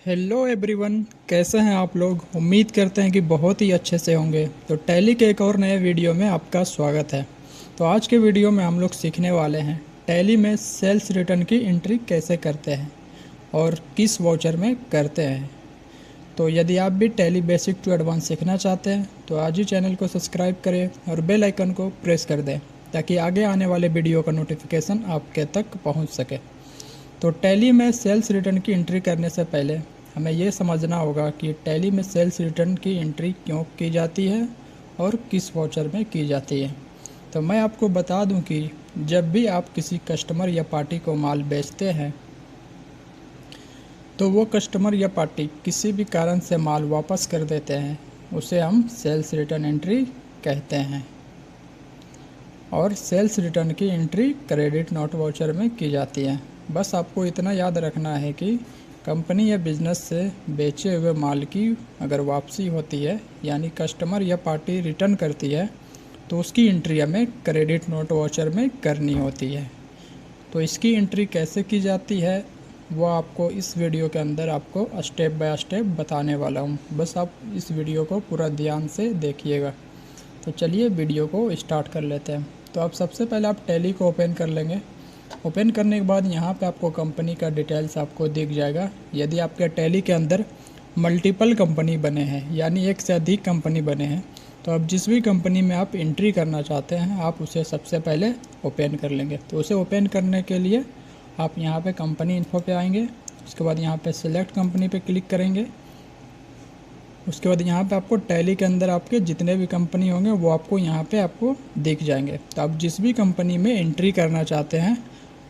Hello everyone, कैसे हैं आप लोग। उम्मीद करते हैं कि बहुत ही अच्छे से होंगे। तो टैली के एक और नए वीडियो में आपका स्वागत है। तो आज के वीडियो में हम लोग सीखने वाले हैं टैली में सेल्स रिटर्न की एंट्री कैसे करते हैं और किस वाउचर में करते हैं। तो यदि आप भी टैली बेसिक टू एडवांस सीखना चाहते हैं तो आज ही चैनल को सब्सक्राइब करें और बेल आइकन को प्रेस कर दें ताकि आगे आने वाले वीडियो का नोटिफिकेशन आपके तक पहुंच सके। तो टैली में सेल्स रिटर्न की एंट्री करने से पहले हमें ये समझना होगा कि टैली में सेल्स रिटर्न की एंट्री क्यों की जाती है और किस वाउचर में की जाती है। तो मैं आपको बता दूं कि जब भी आप किसी कस्टमर या पार्टी को माल बेचते हैं तो वो कस्टमर या पार्टी किसी भी कारण से माल वापस कर देते हैं, उसे हम सेल्स रिटर्न एंट्री कहते हैं। और सेल्स रिटर्न की एंट्री क्रेडिट नोट वाउचर में की जाती है। बस आपको इतना याद रखना है कि कंपनी या बिजनेस से बेचे हुए माल की अगर वापसी होती है यानी कस्टमर या पार्टी रिटर्न करती है तो उसकी एंट्री हमें क्रेडिट नोट वाउचर में करनी होती है। तो इसकी एंट्री कैसे की जाती है वो आपको इस वीडियो के अंदर आपको स्टेप बाय स्टेप बताने वाला हूँ। बस आप इस वीडियो को पूरा ध्यान से देखिएगा। तो चलिए वीडियो को स्टार्ट कर लेते हैं। तो आप सबसे पहले आप टैली को ओपन कर लेंगे। ओपन करने के बाद यहाँ पे आपको कंपनी का डिटेल्स आपको दिख जाएगा। यदि आपके टैली के अंदर मल्टीपल कंपनी बने हैं यानी एक से अधिक कंपनी बने हैं तो अब जिस भी कंपनी में आप एंट्री करना चाहते हैं आप उसे सबसे पहले ओपन कर लेंगे। तो उसे ओपन करने के लिए आप यहाँ पे कंपनी इन्फो पे आएंगे। उसके बाद यहाँ पे सिलेक्ट कंपनी पे क्लिक करेंगे। उसके बाद यहाँ पे आपको टैली के अंदर आपके जितने भी कंपनी होंगे वो आपको यहाँ पे आपको दिख जाएंगे। तो आप जिस भी कंपनी में एंट्री करना चाहते हैं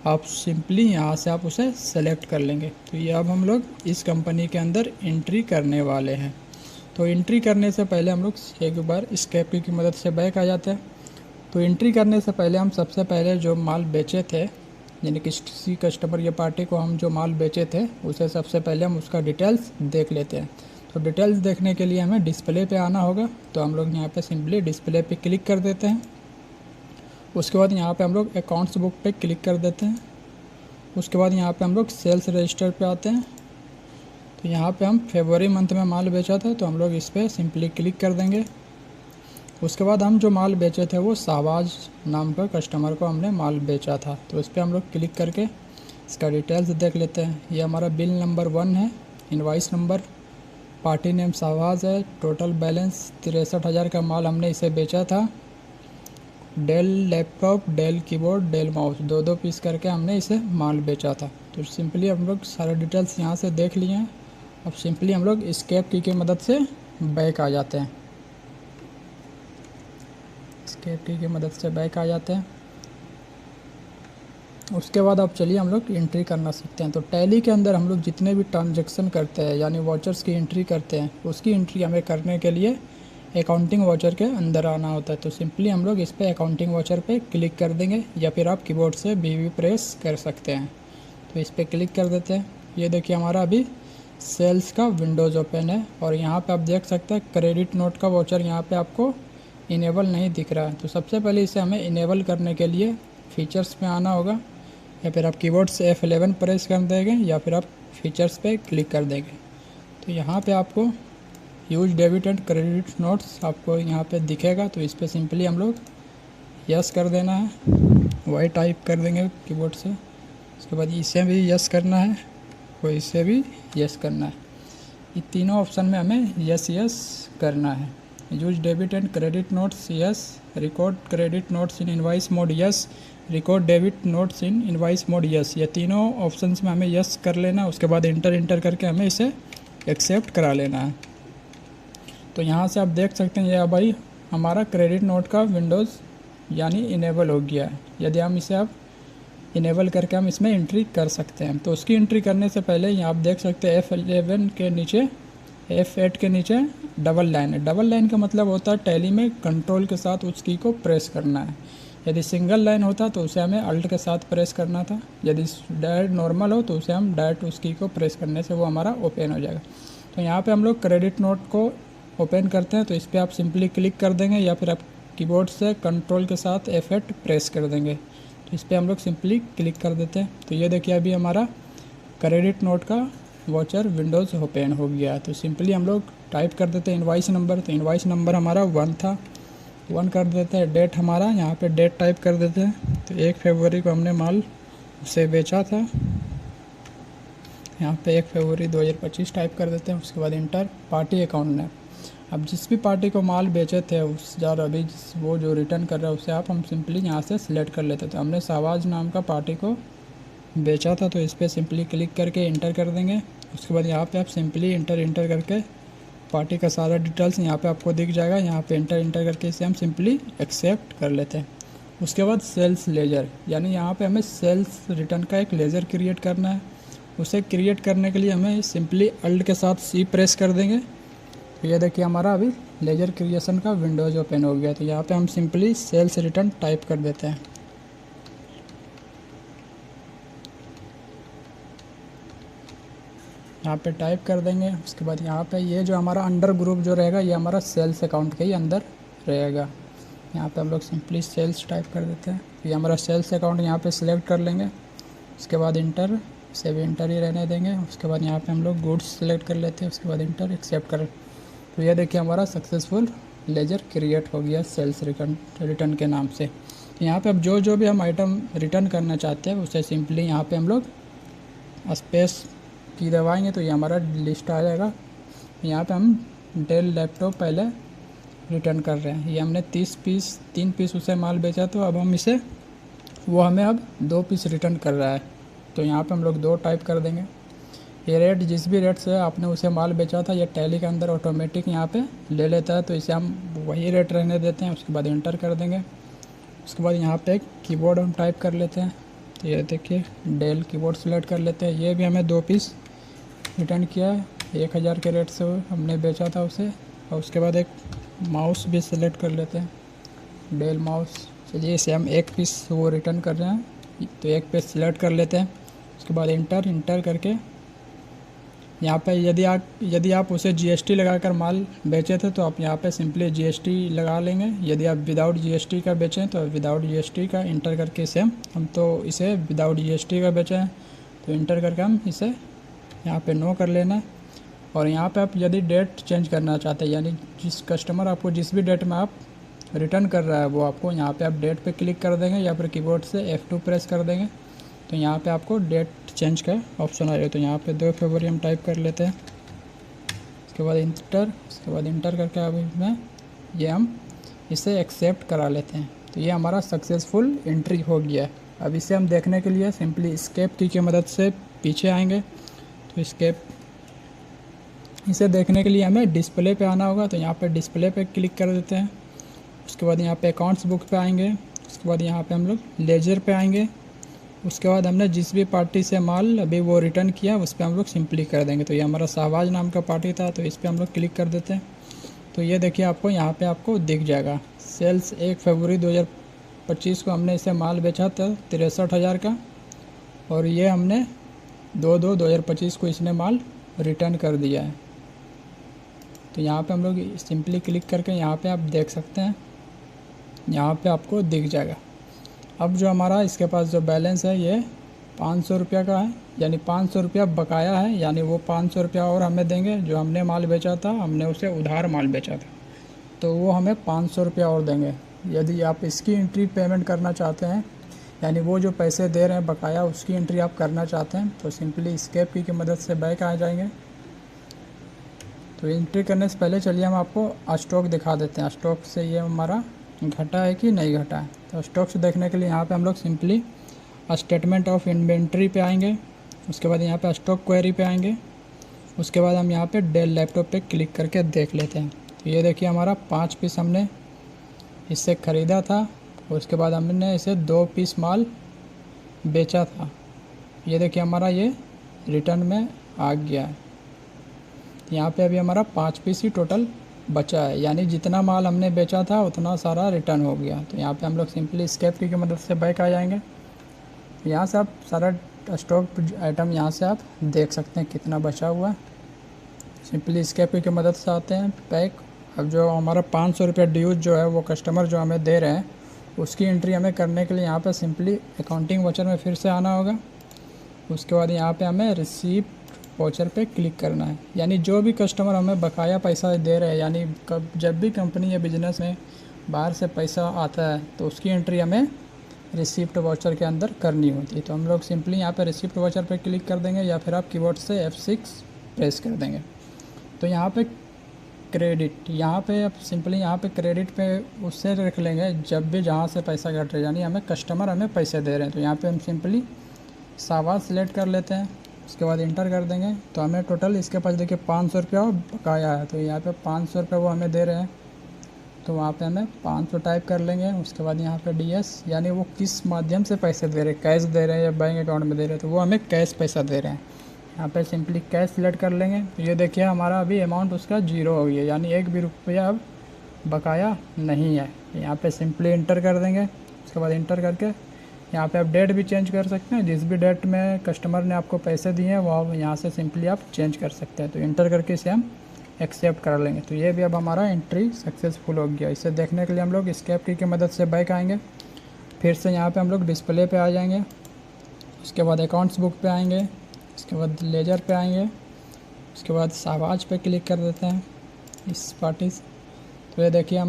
आप सिंपली यहाँ से आप उसे सेलेक्ट कर लेंगे। तो ये अब हम लोग इस कंपनी के अंदर एंट्री करने वाले हैं। तो एंट्री करने से पहले हम लोग एक बार एस्केप की मदद से बैक आ जाते हैं। तो एंट्री करने से पहले हम सबसे पहले जो माल बेचे थे यानी किसी कस्टमर या पार्टी को हम जो माल बेचे थे उसे सबसे पहले हम उसका डिटेल्स देख लेते हैं। तो डिटेल्स देखने के लिए हमें डिस्प्ले पे आना होगा। तो हम लोग यहाँ पे सिंपली डिस्प्ले पे क्लिक कर देते हैं। उसके बाद यहाँ पे हम लोग अकाउंट्स बुक पे क्लिक कर देते हैं। उसके बाद यहाँ पे हम लोग सेल्स रजिस्टर पे आते हैं। तो यहाँ पे हम फरवरी मंथ में माल बेचा था तो हम लोग इस पर सिंपली क्लिक कर देंगे। उसके बाद हम जो माल बेचे थे वो शाहबाज नाम का कस्टमर को हमने माल बेचा था। तो इस पर हम लोग क्लिक करके इसका डिटेल्स देख लेते हैं। ये हमारा बिल नंबर 1 है, invoice number, party name Shahbaz है, टोटल बैलेंस 63,000 का माल हमने इसे बेचा था। Dell laptop, Dell keyboard, Dell mouse 2-2 piece करके हमने इसे माल बेचा था। तो सिंपली हम लोग सारे डिटेल्स यहाँ से देख लिए हैं। अब सिंपली हम लोग एस्केप की मदद से बैक आ जाते हैं। एस्केप की मदद से बैक आ जाते हैं। उसके बाद अब चलिए हम लोग एंट्री करना सीखते हैं। तो टैली के अंदर हम लोग जितने भी ट्रांजैक्शन करते हैं यानी वाउचर्स की एंट्री करते हैं उसकी एंट्री हमें करने के लिए अकाउंटिंग वाउचर के अंदर आना होता है। तो सिंपली हम लोग इस पर अकाउंटिंग वाउचर पे क्लिक कर देंगे या फिर आप कीबोर्ड से भी प्रेस कर सकते हैं। तो इस पर क्लिक कर देते हैं। ये देखिए हमारा अभी सेल्स का विंडोज़ ओपन है और यहाँ पे आप देख सकते हैं क्रेडिट नोट का वाउचर यहाँ पे आपको इनेबल नहीं दिख रहा है। तो सबसे पहले इसे हमें इनेबल करने के लिए फीचर्स में आना होगा या फिर आप कीबोर्ड से F11 प्रेस कर देंगे या फिर आप फीचर्स पे क्लिक कर देंगे। तो यहाँ पे आपको use debit and credit notes आपको यहाँ पे दिखेगा। तो इस पर सिंपली हम लोग यस कर देना है, वही टाइप कर देंगे कीबोर्ड से। उसके बाद इसे भी यस करना है और इसे भी यस करना है। ये तीनों ऑप्शन में हमें यस यस करना है। Use debit and credit notes yes, record credit notes in invoice mode yes, record debit notes in invoice mode yes. ये तीनों ऑप्शंस में हमें यस कर लेना है। उसके बाद इंटर करके हमें इसे एक्सेप्ट करा लेना है। तो यहाँ से आप देख सकते हैं ये भाई हमारा क्रेडिट नोट का विंडोज़ यानी इनेबल हो गया है। यदि हम इसे अब इनेबल करके हम इसमें एंट्री कर सकते हैं। तो उसकी एंट्री करने से पहले यहाँ आप देख सकते हैं F11 के नीचे F8 के नीचे डबल लाइन है। डबल लाइन का मतलब होता है टैली में कंट्रोल के साथ उस की को प्रेस करना है। यदि सिंगल लाइन होता तो उसे हमें अल्ट के साथ प्रेस करना था। यदि डायरेक्ट नॉर्मल हो तो उसे हम डायरेक्ट उस की को प्रेस करने से वो हमारा ओपन हो जाएगा। तो यहाँ पे हम लोग क्रेडिट नोट को ओपन करते हैं। तो इस पर आप सिंपली क्लिक कर देंगे या फिर आप कीबोर्ड से कंट्रोल के साथ F8 प्रेस कर देंगे। तो इस पर हम लोग सिंपली क्लिक कर देते हैं। तो ये देखिए अभी हमारा क्रेडिट नोट का वाउचर विंडोज़ ओपन हो गया। तो सिंपली हम लोग टाइप कर देते हैं इनवॉइस नंबर। तो इनवॉइस नंबर हमारा 1 था, 1 कर देते हैं। डेट हमारा यहाँ पे डेट टाइप कर देते हैं। तो 1 फरवरी को हमने माल उसे बेचा था, यहाँ पे 1 फरवरी 2025 टाइप कर देते हैं। उसके बाद इंटर पार्टी अकाउंट नेम। अब जिस भी पार्टी को माल बेचे थे उस जार अभी वो जो रिटर्न कर रहा है उसे आप हम सिंपली यहाँ से सिलेक्ट कर लेते थे। तो हमने शहबाज नाम का पार्टी को बेचा था, तो इस पर सिंपली क्लिक करके इंटर कर देंगे। उसके बाद यहाँ पे आप सिंपली इंटर करके पार्टी का सारा डिटेल्स यहाँ पे आपको दिख जाएगा। यहाँ पे इंटर करके इसे हम सिंपली एक्सेप्ट कर लेते हैं। उसके बाद सेल्स लेजर, यानी यहाँ पे हमें सेल्स रिटर्न का एक लेजर क्रिएट करना है। उसे क्रिएट करने के लिए हमें सिंपली अल्ट के साथ सी प्रेस कर देंगे। तो ये देखिए हमारा अभी लेजर क्रिएशन का विंडोज ओपन हो गया। तो यहाँ पे हम सिंपली सेल्स रिटर्न टाइप कर देते हैं। यहाँ पे टाइप कर देंगे। उसके बाद यहाँ पे ये जो हमारा अंडर ग्रुप जो रहेगा ये हमारा सेल्स अकाउंट के ही अंदर रहेगा। यहाँ पे हम लोग सिंपली सेल्स टाइप कर देते हैं। ये हमारा सेल्स अकाउंट यहाँ पे सिलेक्ट कर लेंगे। उसके बाद इंटर, से भी इंटर ही रहने देंगे। उसके बाद यहाँ पे हम लोग गुड्स सेलेक्ट कर लेते हैं। उसके बाद इंटर एक्सेप्ट कर। तो ये देखिए हमारा सक्सेसफुल लेजर क्रिएट हो गया सेल्स रिटर्न के नाम से। यहाँ पे अब जो भी हम आइटम रिटर्न करना चाहते हैं उसे सिंपली यहाँ पे हम लोग स्पेस की दबाएंगे तो ये हमारा लिस्ट आ जाएगा। यहाँ पे हम डेल लैपटॉप पहले रिटर्न कर रहे हैं। ये हमने 3 पीस उसे माल बेचा, तो अब हम इसे वो हमें अब 2 पीस रिटर्न कर रहा है। तो यहाँ पे हम लोग 2 टाइप कर देंगे। ये रेट जिस भी रेट से आपने उसे माल बेचा था ये टैली के अंदर ऑटोमेटिक यहाँ पे ले लेता है, तो इसे हम वही रेट रहने देते हैं। उसके बाद इंटर कर देंगे। उसके बाद यहाँ पे कीबोर्ड हम टाइप कर लेते हैं। तो ये देखिए डेल कीबोर्ड सेलेक्ट कर लेते हैं। ये भी हमें 2 पीस रिटर्न किया है, 1000 के रेट से हमने बेचा था उसे। और उसके बाद एक माउस भी सिलेक्ट कर लेते हैं, डेल माउस। चलिए इसे हम 1 पीस वो रिटर्न कर रहे हैं, तो 1 पीस सिलेक्ट कर लेते हैं। उसके बाद इंटर करके यहाँ पे यदि आप उसे GST लगाकर माल बेचे थे तो आप यहाँ पे सिंपली GST लगा लेंगे। यदि आप विदाउट GST का बेचें तो विदाउट GST का इंटर करके इसे हम तो इसे विदाउट GST का बेचे हैं, तो इंटर करके हम इसे यहाँ पे नो कर लेना। और यहाँ पे आप यदि डेट चेंज करना चाहते हैं, यानी जिस कस्टमर आपको जिस भी डेट में आप रिटर्न कर रहा है वो आपको यहाँ पे आप डेट पे क्लिक कर देंगे या फिर कीबोर्ड से F2 प्रेस कर देंगे। तो यहाँ पे आपको डेट चेंज का ऑप्शन आ जाएगा। तो यहाँ पे 2 फरवरी हम टाइप कर लेते हैं। उसके बाद इंटर करके अभी में ये हम इसे एक्सेप्ट करा लेते हैं। तो ये हमारा सक्सेसफुल एंट्री हो गया है। अब इसे हम देखने के लिए सिंपली एस्केप की मदद से पीछे आएंगे। तो एस्केप इसे देखने के लिए हमें डिस्प्ले पे आना होगा। तो यहाँ पे डिस्प्ले पे क्लिक कर देते हैं। उसके बाद यहाँ पे अकाउंट्स बुक पे आएंगे। उसके बाद यहाँ पे हम लोग लेजर पे आएंगे। उसके बाद हमने जिस भी पार्टी से माल अभी वो रिटर्न किया उस पर हम लोग सिंपली कर देंगे। तो ये हमारा शहबाज नाम का पार्टी था, तो इस पर हम लोग क्लिक कर देते हैं। तो ये देखिए आपको यहाँ पे आपको दिख जाएगा सेल्स 1 फरवरी 2025 को हमने इसे माल बेचा था 63,000 का, और ये हमने 2/2/2025 को इसने माल रिटर्न कर दिया है। तो यहाँ पे हम लोग सिंपली क्लिक करके यहाँ पे आप देख सकते हैं, यहाँ पे आपको दिख जाएगा। अब जो हमारा इसके पास जो बैलेंस है ये 500 रुपया का है, यानी 500 रुपया बकाया है, यानी वो 500 रुपया और हमें देंगे। जो हमने माल बेचा था हमने उसे उधार माल बेचा था, तो वो हमें 500 रुपया और देंगे। यदि आप इसकी एंट्री पेमेंट करना चाहते हैं, यानी वो जो पैसे दे रहे हैं बकाया उसकी एंट्री आप करना चाहते हैं, तो सिंपली एस्केप की मदद से बैक आ जाएंगे। तो एंट्री करने से पहले चलिए हम आपको स्टॉक दिखा देते हैं। स्टॉक से ये हमारा घटा है कि नहीं घटा है। तो स्टॉक्स देखने के लिए यहाँ पे हम लोग सिंपली स्टेटमेंट ऑफ इन्वेंट्री पे आएंगे। उसके बाद यहाँ पे स्टॉक क्वेरी पे आएंगे। उसके बाद हम यहाँ पे डेल लैपटॉप पे क्लिक करके देख लेते हैं। तो ये देखिए हमारा 5 पीस हमने इससे ख़रीदा था, उसके बाद हमने इसे 2 पीस माल बेचा था। ये देखिए हमारा ये रिटर्न में आ गया है। यहाँ पे अभी हमारा 5 पीस ही टोटल बचा है, यानी जितना माल हमने बेचा था उतना सारा रिटर्न हो गया। तो यहाँ पे हम लोग सिंपली एस्केप की मदद से बैक आ जाएंगे। यहाँ से आप सारा स्टॉक आइटम यहाँ से आप देख सकते हैं कितना बचा हुआ है। सिंपली एस्केप की मदद से आते हैं बैक। अब जो हमारा 500 रुपया ड्यूज जो है वो कस्टमर जो हमें दे रहे हैं उसकी एंट्री हमें करने के लिए यहाँ पर सिंपली अकाउंटिंग वाउचर में फिर से आना होगा। उसके बाद यहाँ पर हमें रिसीप्ट वाउचर पे क्लिक करना है। यानी जो भी कस्टमर हमें बकाया पैसा दे रहे हैं, यानी जब भी कंपनी या बिजनेस में बाहर से पैसा आता है तो उसकी एंट्री हमें रिसिप्ट वाउचर के अंदर करनी होती है। तो हम लोग सिंपली यहाँ पे रिसिप्ट वाउचर पे क्लिक कर देंगे या फिर आप कीबोर्ड से F6 प्रेस कर देंगे। तो यहाँ पे क्रेडिट, यहाँ पे आप सिंपली यहाँ पे क्रेडिट पे उससे रख लेंगे जब भी जहाँ से पैसा कट रहा है, यानी हमें कस्टमर हमें पैसे दे रहे हैं। तो यहाँ पे हम सिंपली शाबाश सेलेक्ट कर लेते हैं, उसके बाद इंटर कर देंगे। तो हमें टोटल इसके पास देखिए 500 रुपया बकाया है, तो यहाँ पे 500 रुपये वो हमें दे रहे हैं। तो वहाँ पे हमें 500 टाइप कर लेंगे। उसके बाद यहाँ पे DS, यानी वो किस माध्यम से पैसे दे रहे हैं, कैश दे रहे हैं या बैंक अकाउंट में दे रहे हैं, तो वो हमें कैश पैसा दे रहे हैं। यहाँ पे सिंपली कैश सिलेक्ट कर लेंगे। तो ये देखिए हमारा अभी अमाउंट उसका 0 हो गया, यानी 1 भी रुपया अब बकाया नहीं है। यहाँ पे सिंपली इंटर कर देंगे। उसके बाद इंटर करके यहाँ पे आप डेट भी चेंज कर सकते हैं, जिस भी डेट में कस्टमर ने आपको पैसे दिए हैं वो आप यहाँ से सिंपली आप चेंज कर सकते हैं। तो इंटर करके इसे हम एक्सेप्ट कर लेंगे। तो ये भी अब हमारा एंट्री सक्सेसफुल हो गया। इसे देखने के लिए हम लोग एस्केप की मदद से बैक आएंगे, फिर से यहाँ पे हम लोग डिस्प्ले पे आ जाएंगे। उसके बाद अकाउंट्स बुक पे आएंगे, उसके बाद लेजर पे आएंगे, उसके बाद शाबाश पे क्लिक कर देते हैं इस पार्टी से। तो ये देखिए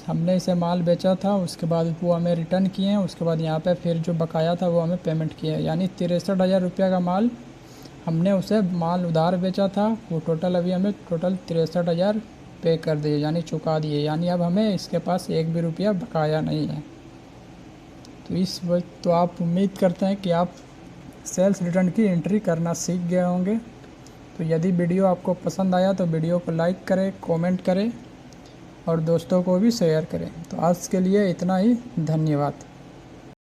हमने इसे माल बेचा था, उसके बाद वो हमें रिटर्न किए हैं। उसके बाद यहाँ पे फिर जो बकाया था वो हमें पेमेंट किया है, यानी 63,000 रुपये का माल हमने उसे माल उधार बेचा था। वो टोटल अभी हमें टोटल 63,000 पे कर दिए, यानी चुका दिए, यानी अब हमें इसके पास 1 भी रुपया बकाया नहीं है। तो इस वक्त तो आप उम्मीद करते हैं कि आप सेल्स रिटर्न की एंट्री करना सीख गए होंगे। तो यदि वीडियो आपको पसंद आया तो वीडियो को लाइक करें, कमेंट करें और दोस्तों को भी शेयर करें। तो आज के लिए इतना ही, धन्यवाद।